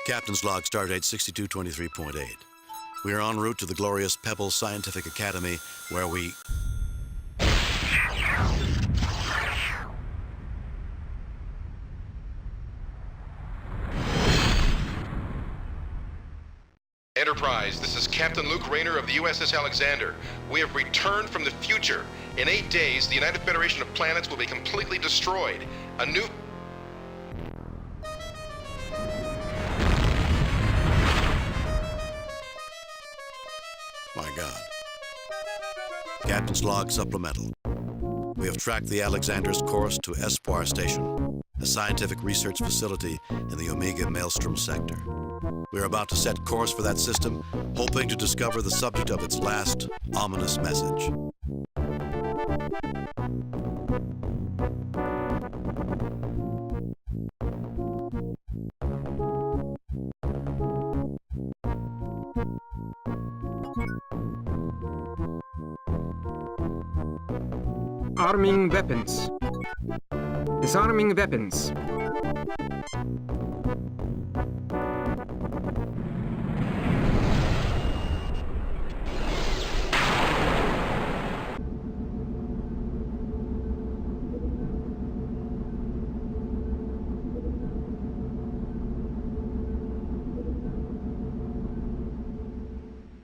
Captain's log, stardate 6223.8. We are en route to the glorious Pebble Scientific Academy, where we... Enterprise, this is Captain Luke Rayner of the USS Alexander. We have returned from the future. In 8 days, the United Federation of Planets will be completely destroyed. A new... My God. Captain's log supplemental. We have tracked the Alexander's course to Espoir Station, a scientific research facility in the Omega Maelstrom sector. We are about to set course for that system, hoping to discover the subject of its last ominous message. Arming weapons. Disarming weapons.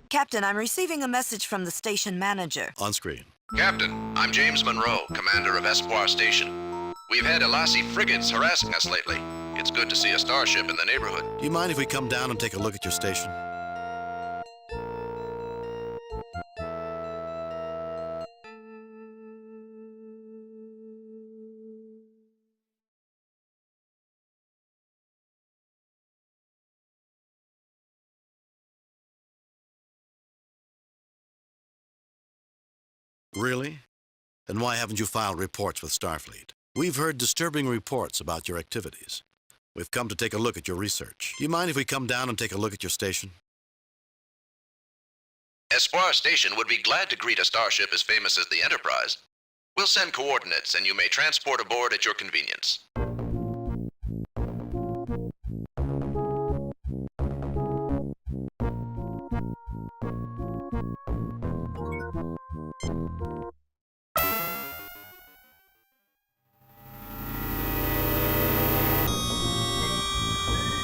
Captain, I'm receiving a message from the station manager. On screen. Captain, I'm James Monroe, commander of Espoir Station. We've had Elasi frigates harassing us lately. It's good to see a starship in the neighborhood. Do you mind if we come down and take a look at your station? Really? Then why haven't you filed reports with Starfleet? We've heard disturbing reports about your activities. We've come to take a look at your research. Do you mind if we come down and take a look at your station? Espoir Station would be glad to greet a starship as famous as the Enterprise. We'll send coordinates and you may transport aboard at your convenience.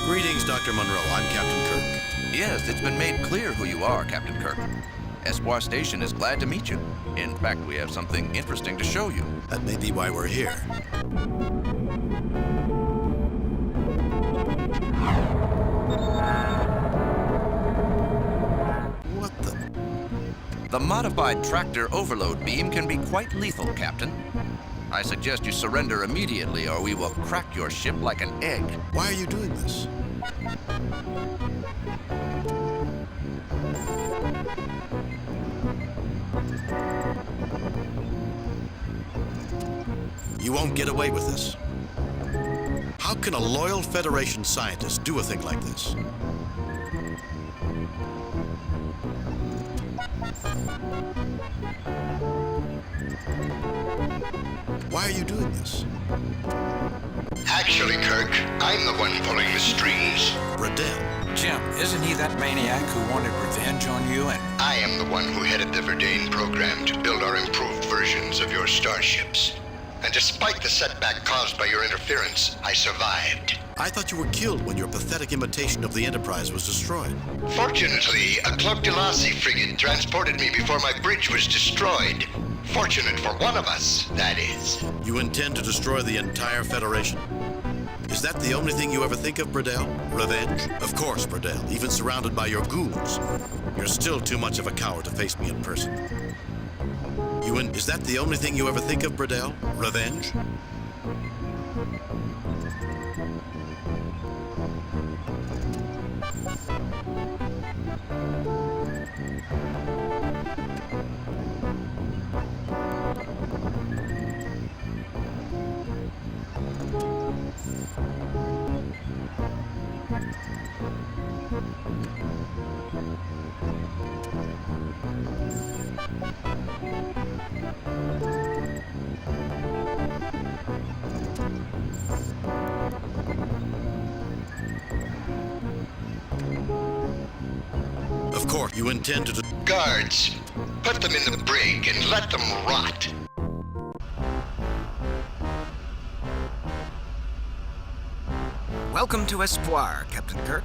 Greetings, Dr. Monroe. I'm Captain Kirk. Yes, it's been made clear who you are, Captain Kirk. Espoir Station is glad to meet you. In fact, we have something interesting to show you. That may be why we're here. What the? The modified tractor overload beam can be quite lethal, Captain. I suggest you surrender immediately or we will crack your ship like an egg. Why are you doing this? You won't get away with this. How can a loyal Federation scientist do a thing like this? Why are you doing this? Actually, Kirk, I'm the one pulling the strings. Riddell. Jim, isn't he that maniac who wanted revenge on you and... I am the one who headed the Verdane program to build our improved versions of your starships. And despite the setback caused by your interference, I survived. I thought you were killed when your pathetic imitation of the Enterprise was destroyed. Fortunately, a Club de Lassie frigate transported me before my bridge was destroyed. Fortunate for one of us, that is. You intend to destroy the entire Federation? Is that the only thing you ever think of, Burdell? Revenge? Of course, Burdell. Even surrounded by your goons. You're still too much of a coward to face me in person. Is that the only thing you ever think of, Burdell? Revenge? You intend to... Guards, put them in the brig and let them rot. Welcome to Espoir, Captain Kirk.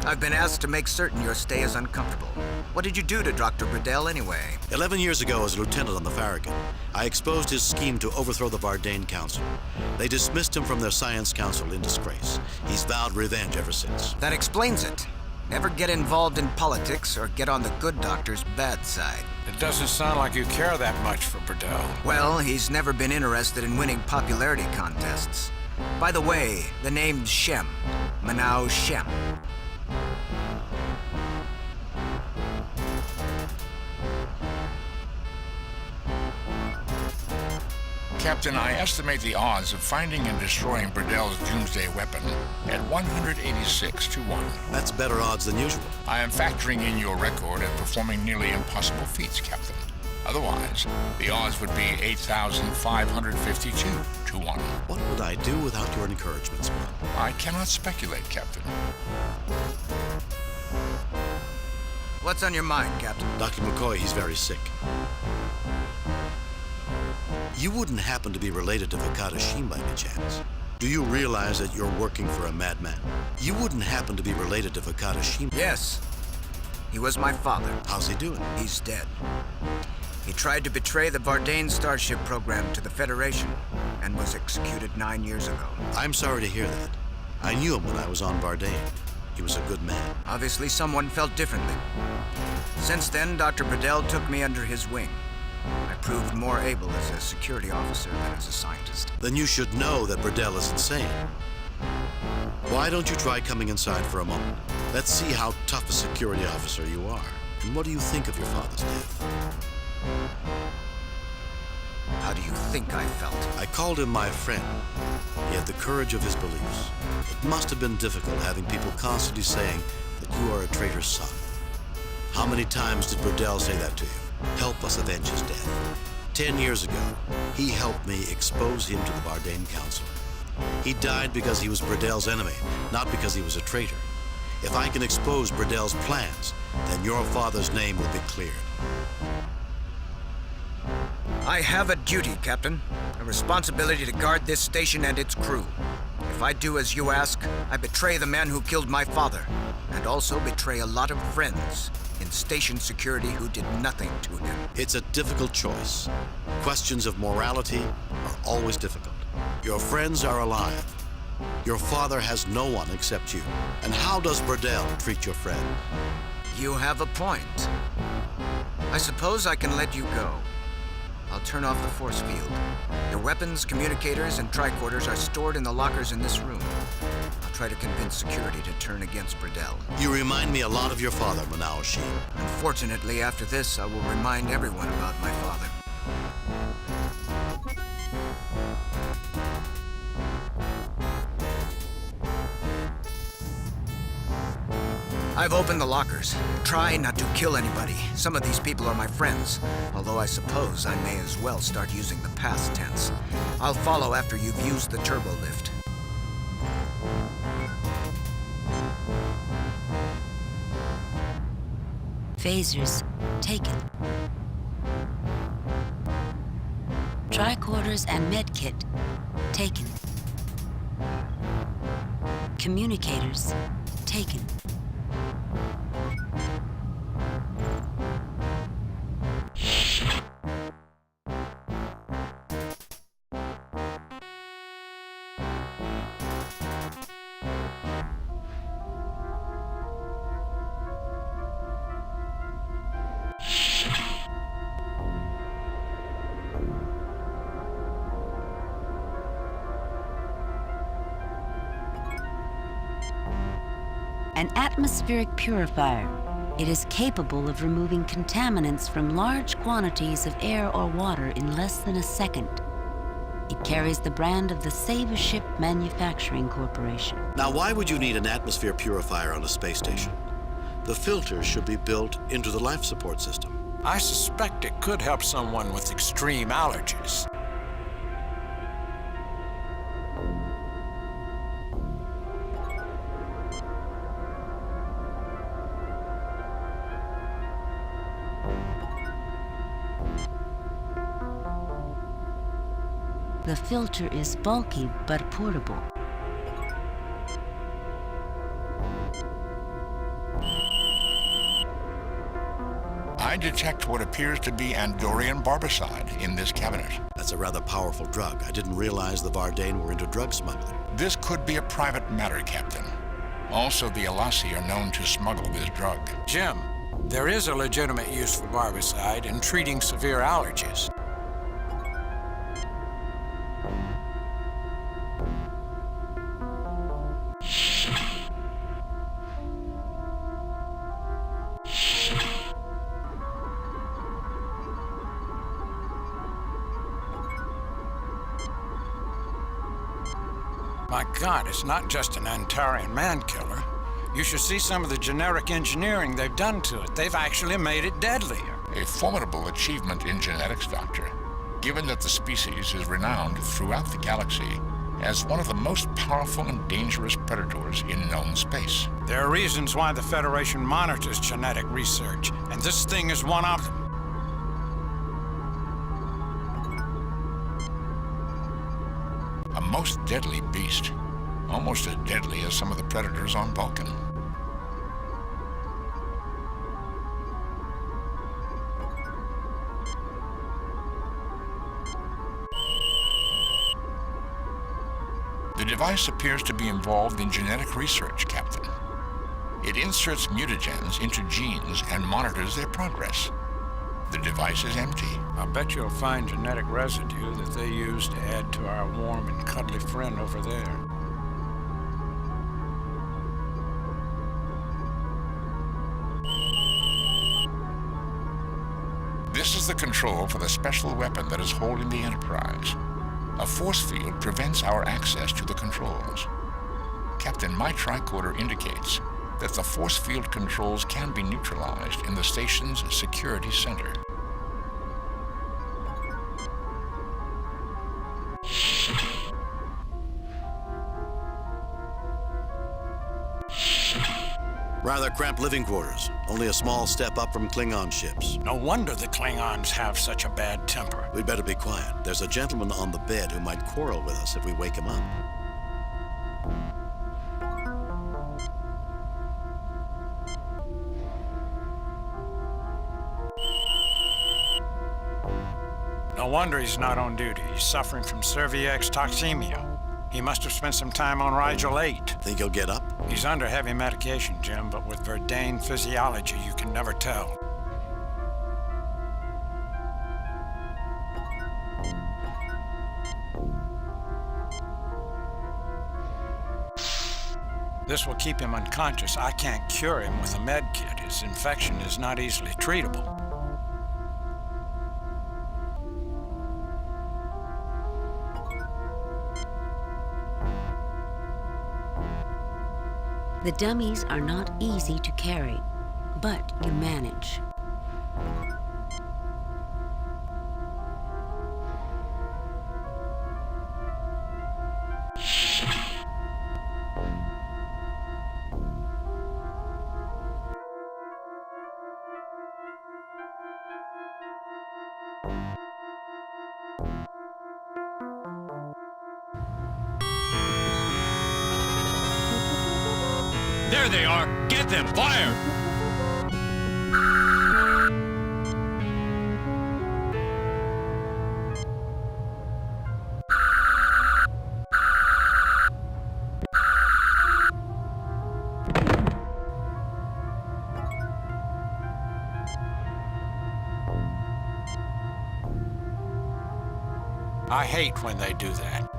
I've been asked to make certain your stay is uncomfortable. What did you do to Dr. Burdell anyway? 11 years ago, as a lieutenant on the Farragut, I exposed his scheme to overthrow the Vardain Council. They dismissed him from their science council in disgrace. He's vowed revenge ever since. That explains it. Never get involved in politics or get on the good doctor's bad side. It doesn't sound like you care that much for Burdell. Well, he's never been interested in winning popularity contests. By the way, the name's Shem. Manao Shem. Captain, I estimate the odds of finding and destroying Burdell's doomsday weapon at 186 to 1. That's better odds than usual. I am factoring in your record of performing nearly impossible feats, Captain. Otherwise, the odds would be 8,552 to 1. What would I do without your encouragements, man? I cannot speculate, Captain. What's on your mind, Captain? Dr. McCoy, he's very sick. You wouldn't happen to be related to Vakata Sheen by any chance? Do you realize that you're working for a madman? You wouldn't happen to be related to Vakata Sheen? Yes. He was my father. How's he doing? He's dead. He tried to betray the Vardain Starship program to the Federation and was executed 9 years ago. I'm sorry to hear that. I knew him when I was on Vardain. He was a good man. Obviously, someone felt differently. Since then, Dr. Burdell took me under his wing. I proved more able as a security officer than as a scientist. Then you should know that Burdell is insane. Why don't you try coming inside for a moment? Let's see how tough a security officer you are. And what do you think of your father's death? How do you think I felt? I called him my friend. He had the courage of his beliefs. It must have been difficult having people constantly saying that you are a traitor's son. How many times did Burdell say that to you? Help us avenge his death. 10 years ago, he helped me expose him to the Vardain Council. He died because he was Burdell's enemy, not because he was a traitor. If I can expose Burdell's plans, then your father's name will be cleared. I have a duty, Captain. A responsibility to guard this station and its crew. If I do as you ask, I betray the man who killed my father, and also betray a lot of friends in station security who did nothing to him. It's a difficult choice. Questions of morality are always difficult. Your friends are alive. Your father has no one except you. And how does Burdell treat your friend? You have a point. I suppose I can let you go. I'll turn off the force field. Your weapons, communicators, and tricorders are stored in the lockers in this room. I'll try to convince security to turn against Burdell. You remind me a lot of your father, Manao Sheen. Unfortunately, after this, I will remind everyone about my father. I've opened the lockers. Try not to kill anybody. Some of these people are my friends, although I suppose I may as well start using the past tense. I'll follow after you've used the turbo lift. Phasers taken. Tricorders and medkit taken. Communicators taken. An atmospheric purifier. It is capable of removing contaminants from large quantities of air or water in less than a second. It carries the brand of the Save a Ship Manufacturing Corporation. Now, why would you need an atmosphere purifier on a space station? The filters should be built into the life support system. I suspect it could help someone with extreme allergies. The filter is bulky but portable. I detect what appears to be Andorian barbicide in this cabinet. That's a rather powerful drug. I didn't realize the Vardain were into drug smuggling. This could be a private matter, Captain. Also, the Alasi are known to smuggle this drug. Jim, there is a legitimate use for barbicide in treating severe allergies. My God, it's not just an Antarian man-killer. You should see some of the genetic engineering they've done to it. They've actually made it deadlier. A formidable achievement in genetics, Doctor, given that the species is renowned throughout the galaxy as one of the most powerful and dangerous predators in known space. There are reasons why the Federation monitors genetic research, and this thing is one of them. A most deadly beast, almost as deadly as some of the predators on Vulcan. The device appears to be involved in genetic research, Captain. It inserts mutagens into genes and monitors their progress. The device is empty. I'll bet you'll find genetic residue that they use to add to our warm and cuddly friend over there. This is the control for the special weapon that is holding the Enterprise. A force field prevents our access to the controls. Captain, my tricorder indicates that the force field controls can be neutralized in the station's security center. Rather cramped living quarters. Only a small step up from Klingon ships. No wonder the Klingons have such a bad temper. We'd better be quiet. There's a gentleman on the bed who might quarrel with us if we wake him up. No wonder he's not on duty. He's suffering from cervix toxemia. He must have spent some time on Rigel 8. Think he'll get up? He's under heavy medication, Jim, but with Verdane physiology, you can never tell. This will keep him unconscious. I can't cure him with a med kit. His infection is not easily treatable. The dummies are not easy to carry, but you manage. There they are! Get them! Fire! I hate when they do that.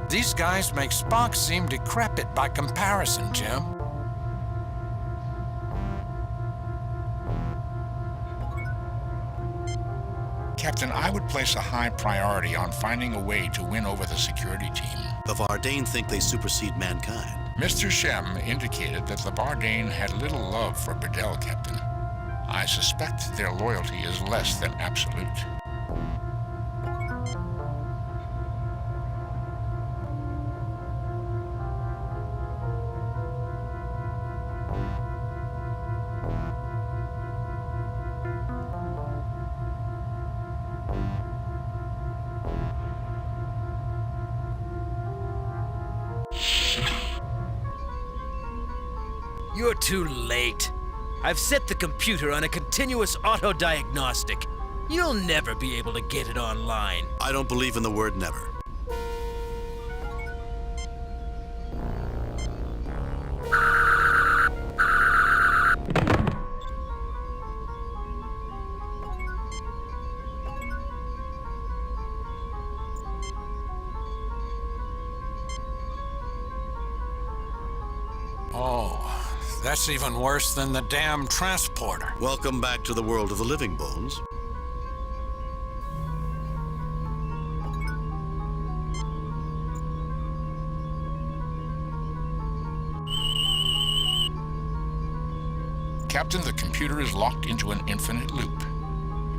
These guys make Spock seem decrepit by comparison, Jim. Captain, I would place a high priority on finding a way to win over the security team. The Vardain think they supersede mankind. Mr. Shem indicated that the Vardain had little love for Burdell, Captain. I suspect their loyalty is less than absolute. You're too late. I've set the computer on a continuous auto-diagnostic. You'll never be able to get it online. I don't believe in the word never. Oh, that's even worse than the damn transporter. Welcome back to the world of the living, Bones. Captain, the computer is locked into an infinite loop.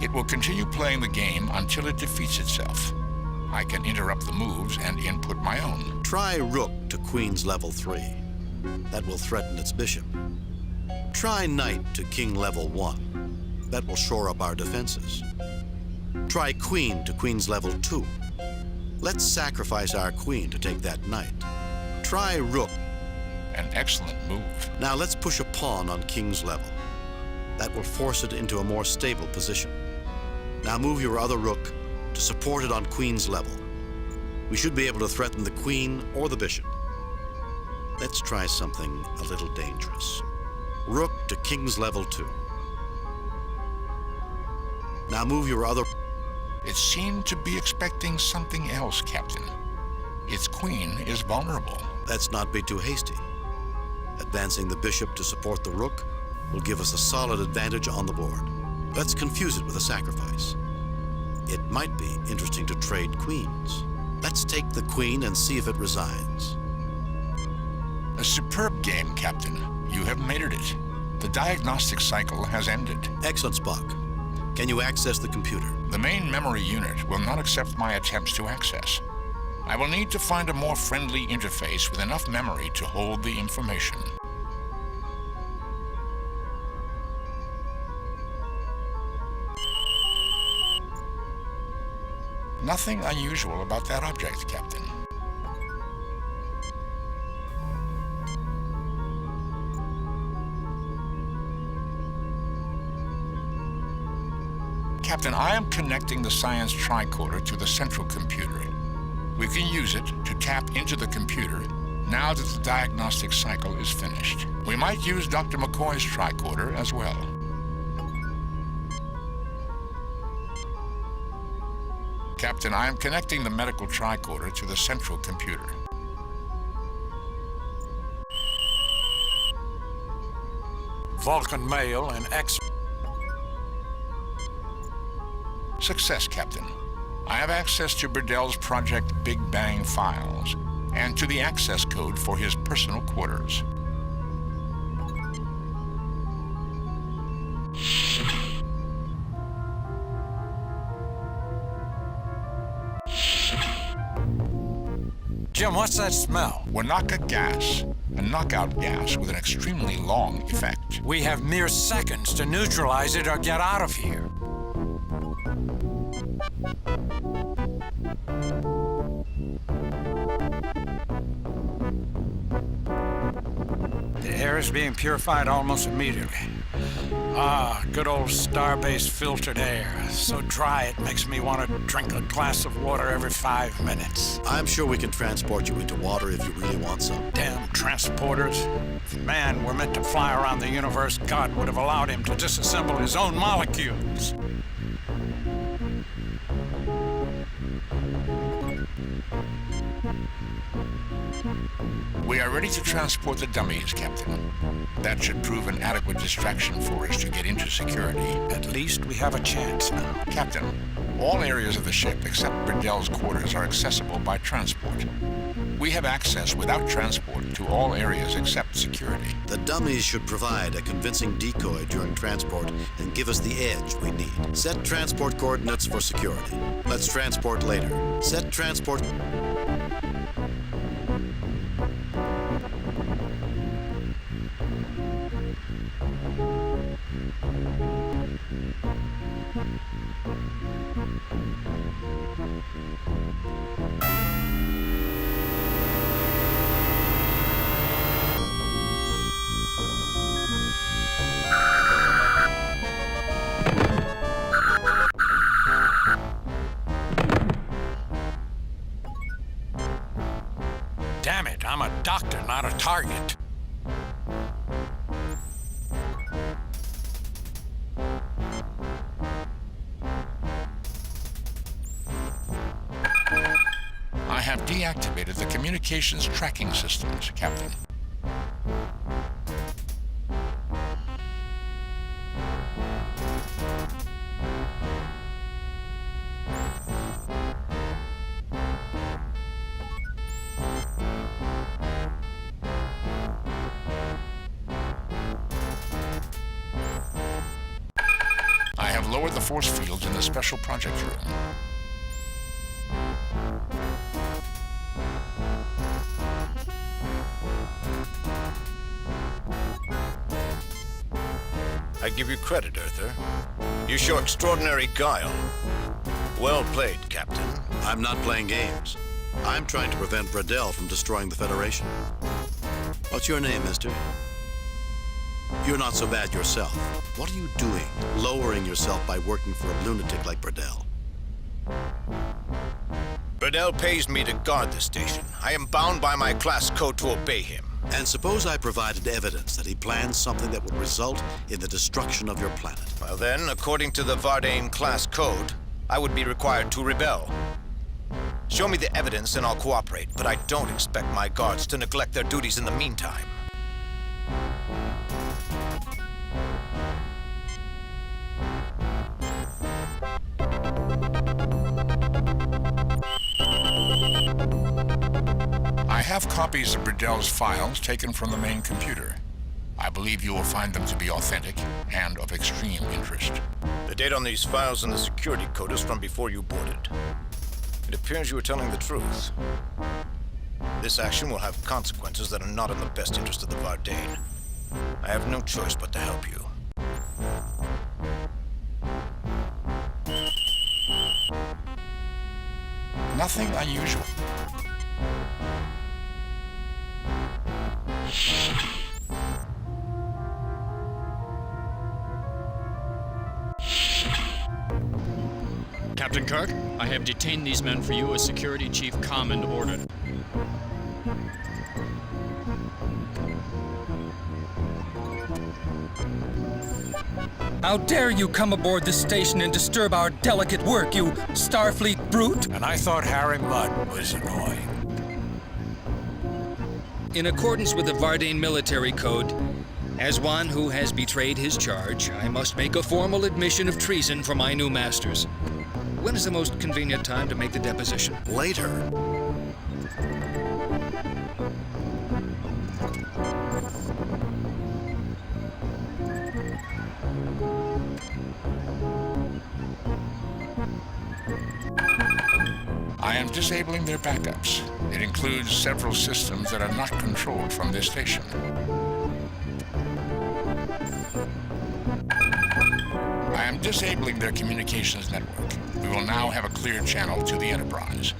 It will continue playing the game until it defeats itself. I can interrupt the moves and input my own. Try rook to queen's level 3. That will threaten its bishop. Try knight to king level 1. That will shore up our defenses. Try queen to queen's level 2. Let's sacrifice our queen to take that knight. Try rook. An excellent move. Now let's push a pawn on king's level. That will force it into a more stable position. Now move your other rook to support it on queen's level. We should be able to threaten the queen or the bishop. Let's try something a little dangerous. Rook to king's level 2. Now move your other... It seemed to be expecting something else, Captain. Its queen is vulnerable. Let's not be too hasty. Advancing the bishop to support the rook will give us a solid advantage on the board. Let's confuse it with a sacrifice. It might be interesting to trade queens. Let's take the queen and see if it resigns. A superb game, Captain. You have mated it. The diagnostic cycle has ended. Excellent, Spock. Can you access the computer? The main memory unit will not accept my attempts to access. I will need to find a more friendly interface with enough memory to hold the information. Nothing unusual about that object, Captain. Captain, I am connecting the science tricorder to the central computer. We can use it to tap into the computer now that the diagnostic cycle is finished. We might use Dr. McCoy's tricorder as well. Captain, I am connecting the medical tricorder to the central computer. Vulcan male and X. Success, Captain. I have access to Burdell's Project Big Bang files and to the access code for his personal quarters. Jim, what's that smell? Wanaka gas, a knockout gas with an extremely long effect. We have mere seconds to neutralize it or get out of here. The air is being purified almost immediately. Ah, good old starbase filtered air. So dry it makes me want to drink a glass of water every 5 minutes. I'm sure we can transport you into water if you really want some. Damn transporters. If man were meant to fly around the universe, God would have allowed him to disassemble his own molecules. We are ready to transport the dummies, Captain. That should prove an adequate distraction for us to get into security. At least we have a chance now. Captain, all areas of the ship except Burdell's quarters are accessible by transport. We have access without transport to all areas except security. The dummies should provide a convincing decoy during transport and give us the edge we need. Set transport coordinates for security. Let's transport later. Set transport... Damn it, I'm a doctor, not a target. I have deactivated the communications tracking systems, Captain. I have lowered the force fields in the special project room. I give you credit, Earther. You show extraordinary guile. Well played, Captain. I'm not playing games. I'm trying to prevent Bradell from destroying the Federation. What's your name, mister? You're not so bad yourself. What are you doing, lowering yourself by working for a lunatic like Bradell? Bradell pays me to guard the station. I am bound by my class code to obey him. And suppose I provided evidence that he plans something that would result in the destruction of your planet. Well then, according to the Vardane class code, I would be required to rebel. Show me the evidence and I'll cooperate, but I don't expect my guards to neglect their duties in the meantime. I have copies of Bradell's files taken from the main computer. I believe you will find them to be authentic and of extreme interest. The date on these files and the security code is from before you boarded. It appears you were telling the truth. This action will have consequences that are not in the best interest of the Vardane. I have no choice but to help you. Nothing unusual. Captain Kirk, I have detained these men for you as Security Chief Command ordered. How dare you come aboard this station and disturb our delicate work, you Starfleet brute! And I thought Harry Mudd was annoying. In accordance with the Vardane military code, as one who has betrayed his charge, I must make a formal admission of treason for my new masters. When is the most convenient time to make the deposition? Later. I am disabling their backups. It includes several systems that are not controlled from this station. I am disabling their communications network. We will now have a clear channel to the Enterprise.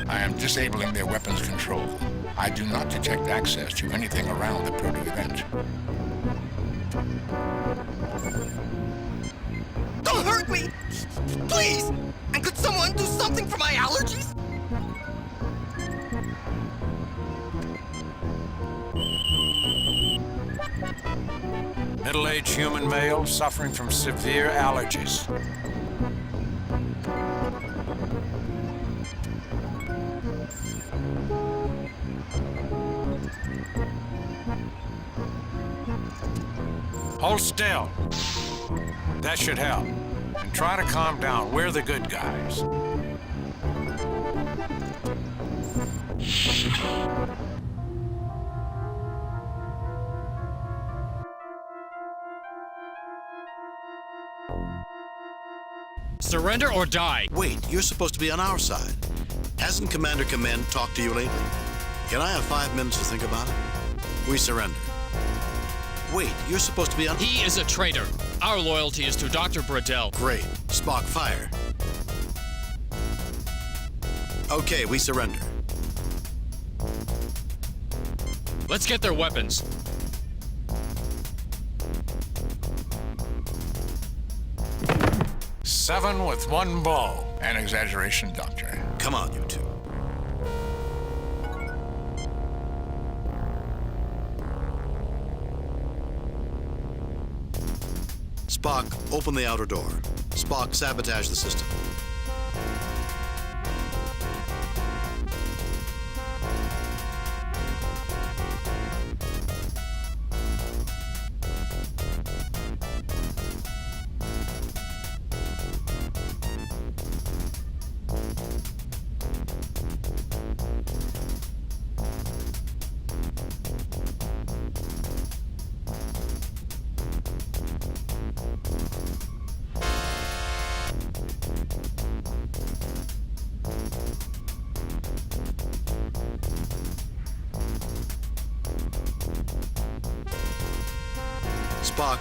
I am disabling their weapons control. I do not detect access to anything around the proto-event. Don't hurt me! Please! And could someone do something for my allergies? Middle-aged human male suffering from severe allergies. Hold still. That should help. And try to calm down. We're the good guys. Surrender or die. Wait, you're supposed to be on our side. Hasn't Commander Command talked to you lately? Can I have 5 minutes to think about it? We surrender. Wait, you're supposed to be on... He is a traitor. Our loyalty is to Dr. Bradell. Great. Spock, fire. Okay, we surrender. Let's get their weapons. 7 with 1 bow. An exaggeration, Doctor. Come on, you two. Spock, open the outer door. Spock, sabotage the system. Spock.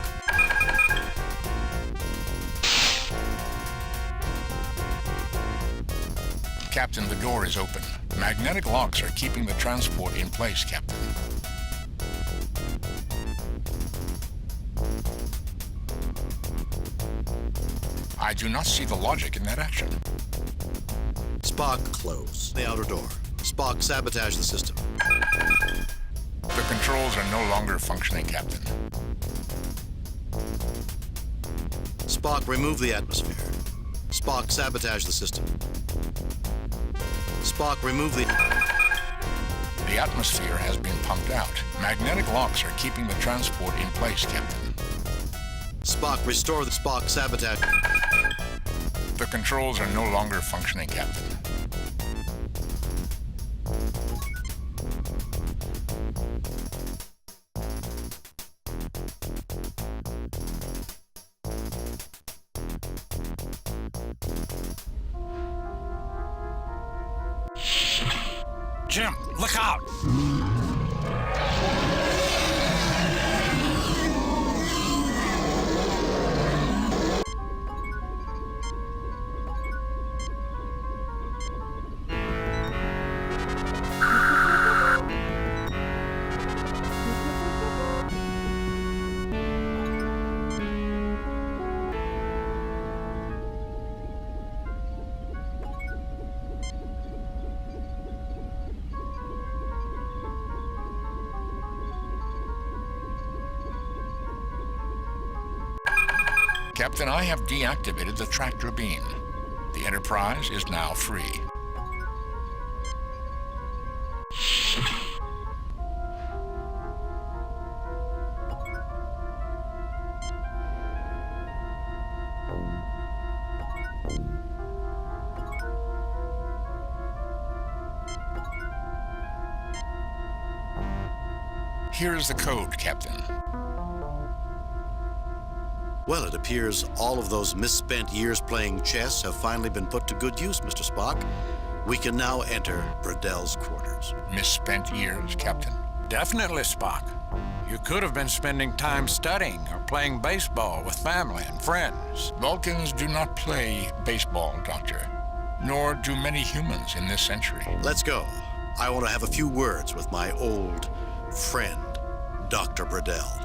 Captain, the door is open. Magnetic locks are keeping the transport in place, Captain. I do not see the logic in that action. Spock, close the outer door. Spock, sabotage the system. The controls are no longer functioning, Captain. Spock, remove the atmosphere. Spock, sabotage the system. Spock, remove the... The atmosphere has been pumped out. Magnetic locks are keeping the transport in place, Captain. Spock, restore the Spock, sabotage... The controls are no longer functioning, Captain. Jim, look out! Captain, I have deactivated the tractor beam. The Enterprise is now free. Here is the code, Captain. Well, it appears all of those misspent years playing chess have finally been put to good use, Mr. Spock. We can now enter Burdell's quarters. Misspent years, Captain? Definitely, Spock. You could have been spending time studying or playing baseball with family and friends. Vulcans do not play baseball, Doctor. Nor do many humans in this century. Let's go. I want to have a few words with my old friend, Dr. Burdell.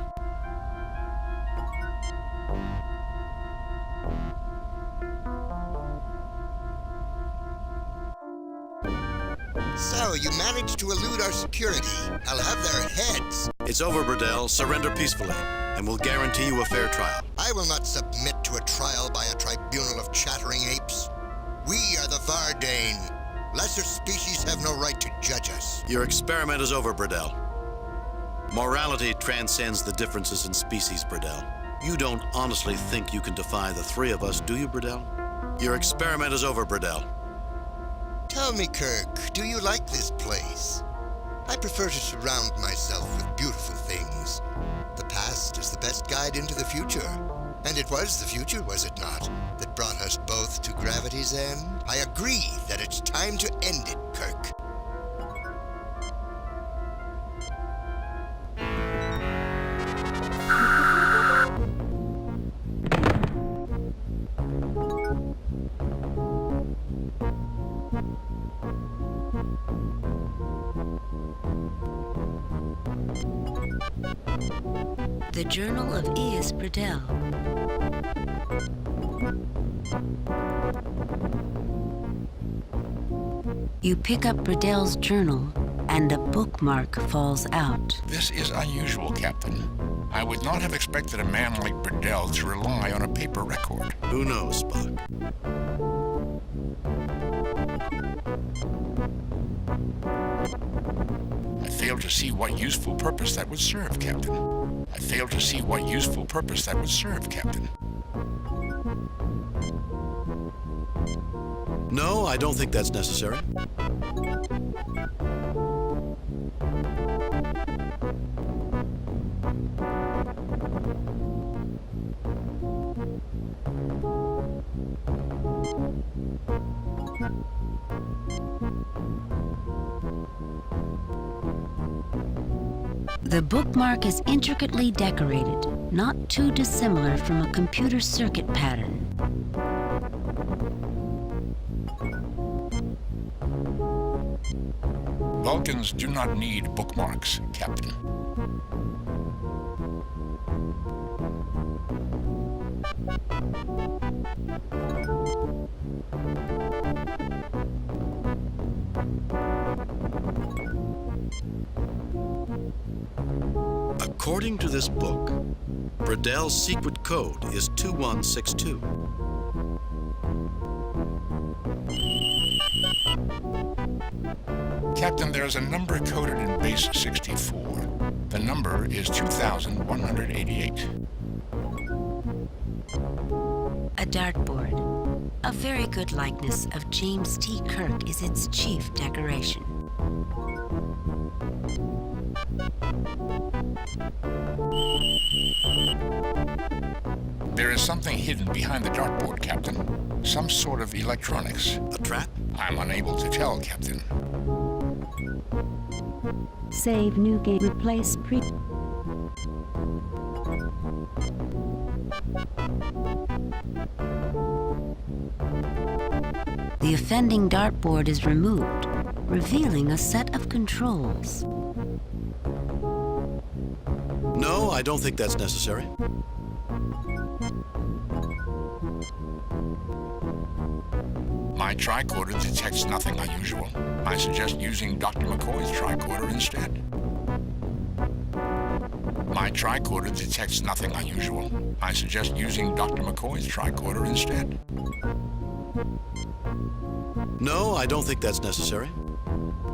So, you managed to elude our security. I'll have their heads. It's over, Burdell. Surrender peacefully, and we'll guarantee you a fair trial. I will not submit to a trial by a tribunal of chattering apes. We are the Vardane. Lesser species have no right to judge us. Your experiment is over, Burdell. Morality transcends the differences in species, Burdell. You don't honestly think you can defy the three of us, do you, Burdell? Your experiment is over, Burdell. Tell me, Kirk, do you like this place? I prefer to surround myself with beautiful things. The past is the best guide into the future. And it was the future, was it not, that brought us both to gravity's end? I agree that it's time to end it, Kirk. The Journal of E.S. Burdell. You pick up Bradell's journal, and a bookmark falls out. This is unusual, Captain. I would not have expected a man like Bradell to rely on a paper record. Who knows, Spock? I fail to see what useful purpose that would serve, Captain. I fail to see what useful purpose that would serve, Captain. No, I don't think that's necessary. The bookmark is intricately decorated, not too dissimilar from a computer circuit pattern. Vulcans do not need bookmarks, Captain. According to this book, Bradell's secret code is 2162. Captain, there is a number coded in base 64. The number is 2188. A dartboard. A very good likeness of James T. Kirk is its chief decoration. There is something hidden behind the dartboard, Captain. Some sort of electronics. A trap? I'm unable to tell, Captain. Save new game, replace pre... The offending dartboard is removed, revealing a set of controls. No, I don't think that's necessary. My tricorder detects nothing unusual. I suggest using Dr. McCoy's tricorder instead. My tricorder detects nothing unusual. I suggest using Dr. McCoy's tricorder instead. No, I don't think that's necessary.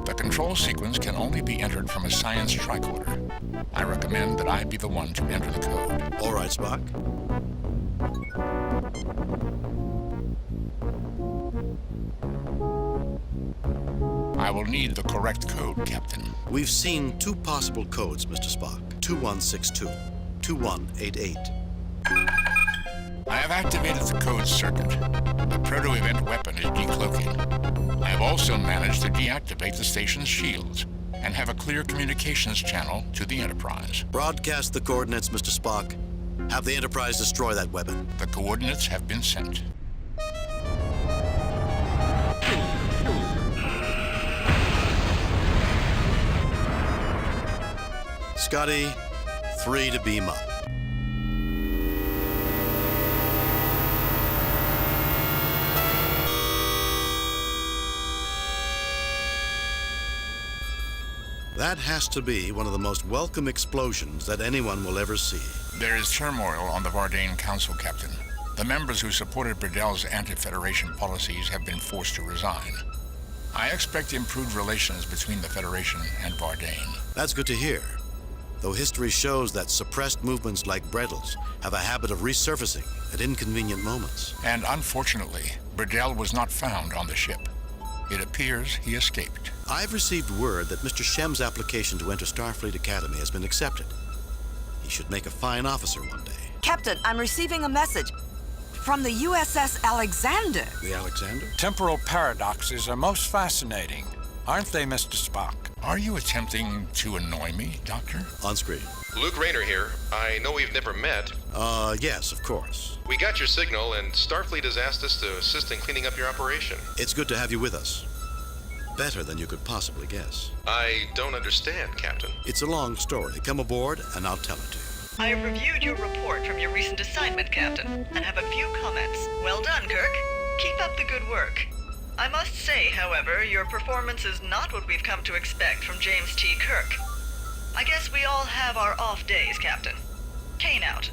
The control sequence can only be entered from a science tricorder. I recommend that I be the one to enter the code. All right, Spock. I will need the correct code, Captain. We've seen two possible codes, Mr. Spock. 2162, 2188. I have activated the code circuit. The proto-event weapon is decloaking. I have also managed to deactivate the station's shields and have a clear communications channel to the Enterprise. Broadcast the coordinates, Mr. Spock. Have the Enterprise destroy that weapon. The coordinates have been sent. Scotty, 3 to beam up. That has to be one of the most welcome explosions that anyone will ever see. There is turmoil on the Vardane Council, Captain. The members who supported Bradell's anti-Federation policies have been forced to resign. I expect improved relations between the Federation and Vardane. That's good to hear. Though history shows that suppressed movements like Bradell's have a habit of resurfacing at inconvenient moments. And unfortunately, Bradell was not found on the ship. It appears he escaped. I've received word that Mr. Shem's application to enter Starfleet Academy has been accepted. He should make a fine officer one day. Captain, I'm receiving a message from the USS Alexander. The Alexander? Temporal paradoxes are most fascinating, aren't they, Mr. Spock? Are you attempting to annoy me, Doctor? On screen. Luke Rayner here. I know we've never met. Yes, of course. We got your signal, and Starfleet has asked us to assist in cleaning up your operation. It's good to have you with us. Better than you could possibly guess. I don't understand, Captain. It's a long story. Come aboard, and I'll tell it to you. I have reviewed your report from your recent assignment, Captain, and have a few comments. Well done, Kirk. Keep up the good work. I must say, however, your performance is not what we've come to expect from James T. Kirk. I guess we all have our off days, Captain. Kane out.